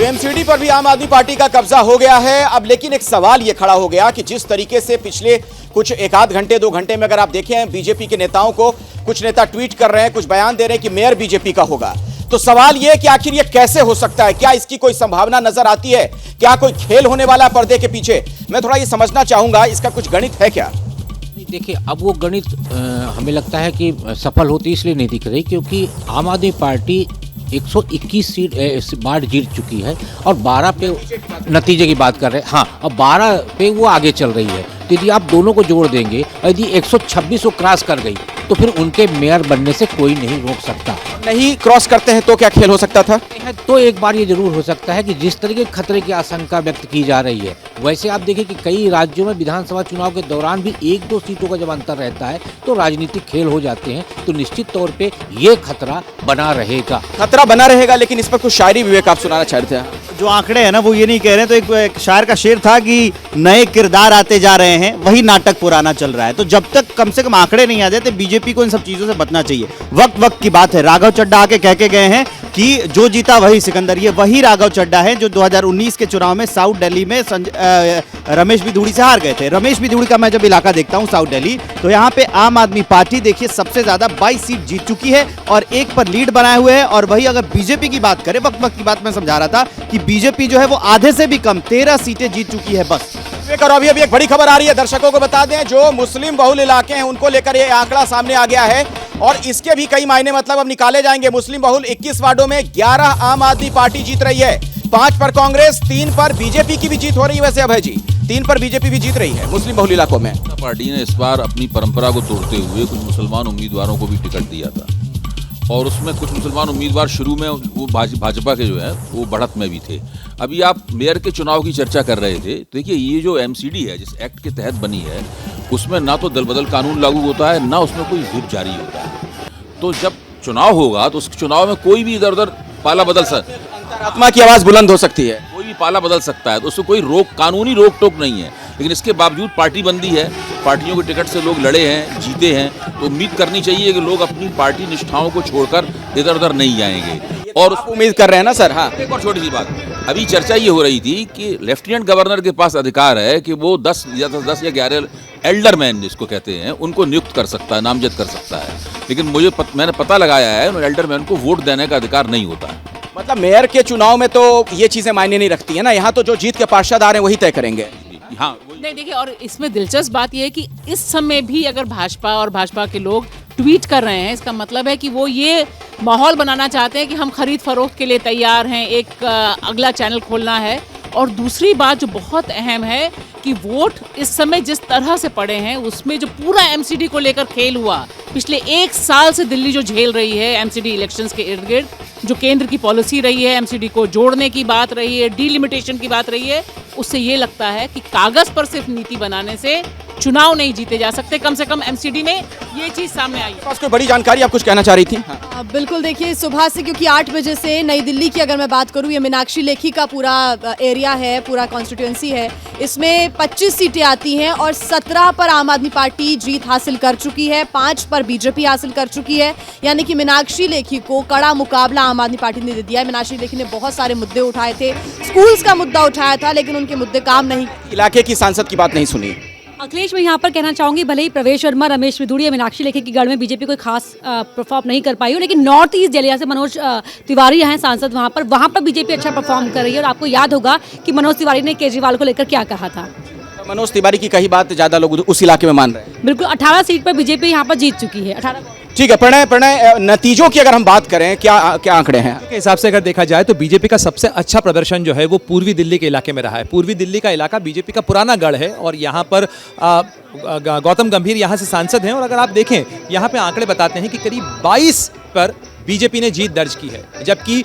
तो एमसीडी पर भी आम आदमी पार्टी का कब्जा हो गया है। अब लेकिन एक सवाल यह खड़ा हो गया कि जिस तरीके से पिछले कुछ एक आध घंटे 2 घंटे में अगर आप देखें बीजेपी के नेताओं को, कुछ नेता ट्वीट कर रहे हैं, कुछ बयान दे रहे हैं कि मेयर बीजेपी का होगा, तो सवाल यह कि आखिर यह कैसे हो सकता है? क्या इसकी कोई संभावना नजर आती है? क्या कोई खेल होने वाला है पर्दे के पीछे? मैं थोड़ा ये समझना चाहूंगा, इसका कुछ गणित है क्या? देखिए, अब वो गणित हमें लगता है कि सफल होती इसलिए नहीं दिख रही क्योंकि आम आदमी पार्टी 121 सीट बार जीत चुकी है और 12 पे नतीजे की बात कर रहे हैं। हाँ, अब 12 पे वो आगे चल रही है। तो यदि आप दोनों को जोड़ देंगे, यदि 126 को क्रॉस कर गई तो फिर उनके मेयर बनने से कोई नहीं रोक सकता। नहीं क्रॉस करते हैं तो क्या खेल हो सकता था? तो एक बार ये जरूर हो सकता है कि जिस तरीके खतरे की आशंका व्यक्त की जा रही है, वैसे आप देखिए कि कई राज्यों में विधानसभा चुनाव के दौरान भी 1-2 सीटों का जब अंतर रहता है तो राजनीतिक खेल हो जाते हैं। तो निश्चित तौर पे ये खतरा बना रहेगा। खतरा बना रहेगा, लेकिन इस पर कुछ शायरी विवेक आप सुनाना चाहते हैं? जो आंकड़े हैं ना वो ये नहीं कह रहे, तो एक शायर का शेर था कि नए किरदार आते जा रहे हैं, वही नाटक पुराना चल रहा है। तो जब तक कम से कम आंकड़े नहीं आ जाते, बीजेपी को इन सब चीजों से बचना चाहिए। वक्त की बात है, राघव चड्ढा आके कह के गए हैं कि जो जीता वही सिकंदर। ये वही राघव चड्ढा है जो 2019 के चुनाव में साउथ दिल्ली में रमेश बिधूड़ी से हार गए थे। रमेश बिधूड़ी का मैं जब इलाका देखता हूं साउथ दिल्ली, तो यहाँ पे आम आदमी पार्टी देखिए सबसे ज्यादा 22 सीट जीत चुकी है और 1 पर लीड बनाए हुए है। और वही अगर बीजेपी की बात करें, वक्त की बात मैं समझा रहा था कि बीजेपी जो है वो आधे से भी कम 13 सीटें जीत चुकी है बस। और अभी एक बड़ी खबर आ रही है, दर्शकों को बता दें, जो मुस्लिम बहुल इलाके हैं उनको लेकर यह आंकड़ा सामने आ गया है और इसके भी कई मायने मतलब अब निकाले जाएंगे। मुस्लिम बहुल 21 वार्डों में 11 आम आदमी पार्टी जीत रही है, 5 पर कांग्रेस, 3 पर बीजेपी की भी जीत हो रही है। वैसे अभय जी, 3 पर बीजेपी भी जीत रही है मुस्लिम बहुल इलाकों में। पार्टी ने इस बार अपनी परंपरा को तोड़ते हुए कुछ मुसलमान उम्मीदवारों को भी टिकट दिया था और उसमें कुछ मुसलमान उम्मीदवार शुरू में वो भाजपा के जो है वो बढ़त में भी थे। अभी आप मेयर के चुनाव की चर्चा कर रहे थे, तो देखिए ये जो एमसीडी है जिस एक्ट के तहत बनी है, उसमें ना तो दल बदल कानून लागू होता है, ना उसमें कोई व्हिप जारी होता है। तो जब चुनाव होगा तो उस चुनाव में कोई भी इधर उधर पाला बदल सकता, आत्मा की आवाज बुलंद हो सकती है, कोई भी पाला बदल सकता है। तो उसको कोई कानूनी रोक टोक नहीं है। लेकिन इसके बावजूद पार्टी बंदी है, पार्टियों के टिकट से लोग लड़े हैं, जीते हैं, तो उम्मीद करनी चाहिए कि लोग अपनी पार्टी निष्ठाओं को छोड़कर इधर उधर नहीं जाएंगे। और उम्मीद कर रहे हैं ना सर? हाँ, एक और छोटी सी बात, अभी चर्चा ये हो रही थी कि लेफ्टिनेंट गवर्नर के पास अधिकार है कि वो 10 या 11 एल्डरमैन जिसको कहते हैं उनको नियुक्त कर सकता है, नामजद कर सकता है। लेकिन मैंने पता लगाया है उन एल्डरमैन को वोट देने का अधिकार नहीं होता है। मतलब मेयर के चुनाव में तो ये चीजें मायने नहीं रखती है ना, यहाँ तो जो जीत के पार्षद आ रहे हैं वही तय करेंगे। हाँ, नहीं देखिए, और इसमें दिलचस्प बात यह है कि इस समय भी अगर भाजपा और भाजपा के लोग ट्वीट कर रहे हैं, इसका मतलब है कि वो ये माहौल बनाना चाहते हैं कि हम खरीद फरोख्त के लिए तैयार हैं, एक अगला चैनल खोलना है। और दूसरी बात जो बहुत अहम है कि वोट इस समय जिस तरह से पड़े हैं, उसमें जो पूरा एमसीडी को लेकर खेल हुआ, पिछले 1 साल से दिल्ली जो झेल रही है एमसीडी इलेक्शंस के इर्द गिर्द, जो केंद्र की पॉलिसी रही है, एमसीडी को जोड़ने की बात रही है, डिलिमिटेशन की बात रही है, उससे ये लगता है कि कागज पर सिर्फ नीति बनाने से चुनाव नहीं जीते जा सकते। कम से कम एमसीडी में ये चीज सामने आई है। पास कोई बड़ी जानकारी आप कुछ कहना चाह रही थी? हाँ। बिल्कुल, देखिए सुबह से, क्योंकि 8 बजे से नई दिल्ली की अगर मैं बात करूं, ये मीनाक्षी लेखी का पूरा एरिया है, पूरा कॉन्स्टिट्यूएंसी है, इसमें 25 सीटें आती हैं और 17 पर आम आदमी पार्टी जीत हासिल कर चुकी है, 5 पर बीजेपी हासिल कर चुकी है। यानी कि मीनाक्षी लेखी को कड़ा मुकाबला आम आदमी पार्टी ने दे दिया है। मीनाक्षी लेखी ने बहुत सारे मुद्दे उठाए थे, स्कूल्स का मुद्दा उठाया था, लेकिन उनके मुद्दे काम नहीं। इलाके की सांसद की बात नहीं सुनी। अखिलेश, मैं यहाँ पर कहना चाहूँगी, भले ही प्रवेश वर्मा, रमेश बिधूड़ी या मीनाक्षी लेखी की गढ़ में बीजेपी कोई खास परफॉर्म नहीं कर पाई हो, लेकिन नॉर्थ ईस्ट एरिया से मनोज तिवारी हैं सांसद, वहाँ पर बीजेपी अच्छा परफॉर्म कर रही है। और आपको याद होगा कि मनोज तिवारी ने केजरीवाल को लेकर क्या कहा था। मनोज तिवारी की कही बात ज्यादा लोग उस इलाके में मान रहे हैं। बिल्कुल, 18 सीट पर बीजेपी यहाँ पर जीत चुकी है। 18। ठीक है, प्रणय, नतीजों की अगर हम बात करें, क्या आंकड़े हैं के हिसाब से? अगर देखा जाए तो बीजेपी का सबसे अच्छा प्रदर्शन जो है वो पूर्वी दिल्ली के इलाके में रहा है। पूर्वी दिल्ली का इलाका बीजेपी का पुराना गढ़ है और यहाँ पर गौतम गंभीर यहाँ से सांसद हैं। और अगर आप देखें, यहाँ पे आंकड़े बताते हैं कि करीब 22 पर बीजेपी ने जीत दर्ज की है, जबकि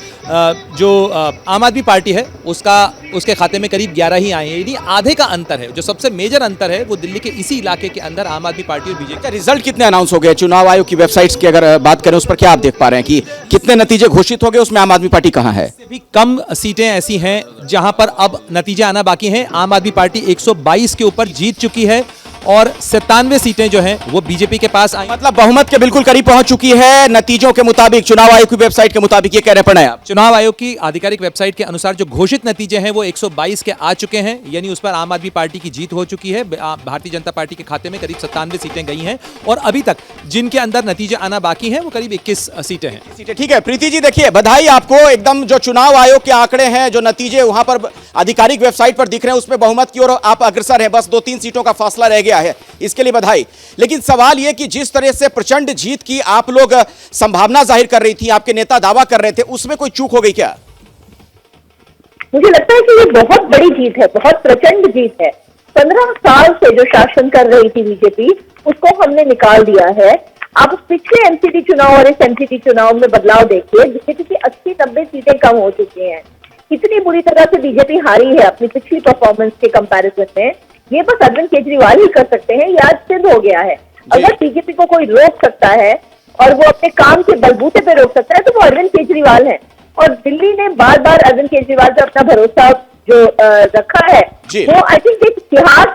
जो आम आदमी पार्टी है उसके खाते में करीब 11 ही आए हैं। यानी आधे का अंतर है। जो सबसे मेजर अंतर है वो दिल्ली के इसी इलाके के अंदर आम आदमी पार्टी और बीजेपी। रिजल्ट कितने अनाउंस हो गए? चुनाव आयोग की वेबसाइट्स की अगर बात करें, उस पर क्या आप देख पा रहे हैं कि कितने नतीजे घोषित हो गए, उसमें आम आदमी पार्टी कहाँ है? भी कम सीटें ऐसी हैं जहां पर अब नतीजे आना बाकी हैं। आम आदमी पार्टी 122 के ऊपर जीत चुकी है। और 97 सीटें जो हैं वो बीजेपी के पास आई। मतलब बहुमत के बिल्कुल करीब पहुंच चुकी है नतीजों के मुताबिक, चुनाव आयोग की वेबसाइट के मुताबिक। ये कह रहे पड़े आप? चुनाव आयोग की आधिकारिक वेबसाइट के अनुसार जो घोषित नतीजे हैं वो 122 के आ चुके हैं, यानी उस पर आम आदमी पार्टी की जीत हो चुकी है। भारतीय जनता पार्टी के खाते में करीब 97 सीटें गई हैं और अभी तक जिनके अंदर नतीजे आना बाकी हैं वो करीब 21 सीटें हैं। ठीक है प्रीति जी, देखिए बधाई आपको। एकदम जो चुनाव आयोग के आंकड़े हैं, जो नतीजे वहां पर आधिकारिक वेबसाइट पर दिख रहे हैं, उसमें बहुमत की ओर आप अग्रसर हैं। बस 2-3 सीटों का फासला रह गया है, इसके लिए बधाई। लेकिन सवाल यह कि जिस तरह से प्रचंड जीत की आप लोग संभावना जाहिर कर रही थी, आपके नेता दावा कर रहे थे, उसमें कोई चूक हो गई क्या? मुझे लगता है कि ये बहुत बड़ी जीत है, बहुत प्रचंड जीत है। 15 साल से जो शासन कर रही थी बीजेपी, उसको हमने निकाल दिया है। आप पिछले एमसीडी चुनाव और इस एमसीडी चुनाव में बदलाव देखिए। बीजेपी की 80-90 सीटें कम हो चुकी हैं। इतनी बुरी तरह से बीजेपी हारी है अपनी पिछली परफॉर्मेंस के कंपैरिजन में। ये बस अरविंद केजरीवाल ही कर सकते हैं, ये आज सिद्ध हो गया है। अगर बीजेपी को कोई रोक सकता है और वो अपने काम के बलबूते पे रोक सकता है तो वो अरविंद केजरीवाल है। और दिल्ली ने बार बार अरविंद केजरीवाल पे अपना भरोसा जो रखा है, वो आई थिंक एक इतिहास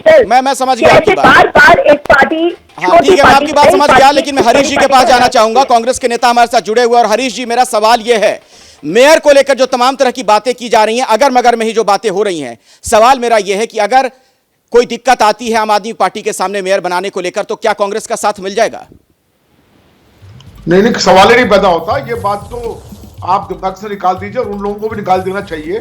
है। मैं समझ गया आपकी बात। बार बार एक पार्टी, हाँ ठीक है, मैं आपकी बात समझ गया, लेकिन मैं हरीश जी के पास जाना चाहूंगा। कांग्रेस के नेता हमारे साथ जुड़े हुए। और हरीश जी, मेरा सवाल यह है, मेयर को लेकर जो तमाम तरह की बातें की जा रही हैं, अगर मगर में ही जो बातें हो रही हैं, सवाल मेरा यह है कि अगर कोई दिक्कत आती है आम आदमी पार्टी के सामने मेयर बनाने को लेकर, तो क्या कांग्रेस का साथ मिल जाएगा? नहीं, सवाल ही नहीं पैदा होता। ये बात तो आप दिमाग से निकाल दीजिए और उन लोगों को भी निकाल देना चाहिए।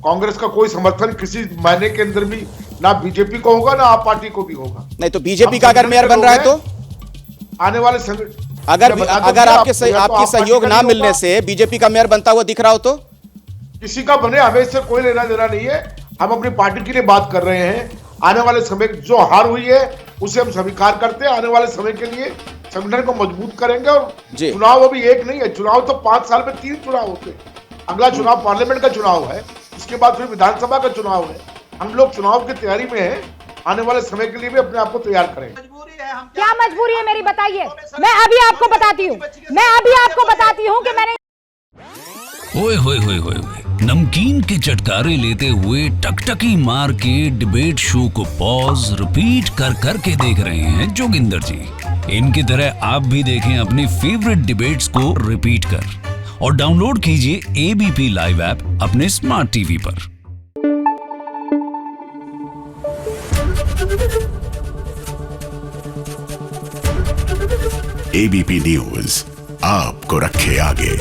कांग्रेस का कोई समर्थन किसी महीने के अंदर भी ना बीजेपी को होगा ना आप पार्टी को भी होगा। नहीं तो बीजेपी का अगर मेयर बन रहा है तो आने वाले समय अगर आपके सहयोग ना मिलने से बीजेपी का मेयर बनता हुआ दिख रहा हो तो? किसी का बने, हमें इससे कोई लेना देना नहीं है। हम अपनी पार्टी के लिए बात कर रहे हैं। आने वाले समय जो हार हुई है उसे हम स्वीकार करते हैं। आने वाले समय के लिए संगठन को मजबूत करेंगे। और चुनाव अभी एक नहीं है, चुनाव तो 5 साल में 3 चुनाव होते हैं। अगला चुनाव पार्लियामेंट का चुनाव है, उसके बाद फिर विधानसभा का चुनाव है। हम लोग चुनाव की तैयारी में हैं। आने वाले समय के लिए भी अपने आप को तैयार करें। क्या मजबूरी है मेरी, बताइए। मैं अभी आपको बताती हूँ कि मैंने ओए होए होए होए नमकीन के चटकारे लेते हुए टकटकी मार के डिबेट शो को पॉज रिपीट कर करके देख रहे हैं जोगिंदर जी। इनकी तरह आप भी देखें अपनी फेवरेट डिबेट्स को रिपीट कर और डाउनलोड कीजिए एबीपी लाइव ऐप अपने स्मार्ट टीवी पर। एबीपी न्यूज आपको रखे आगे।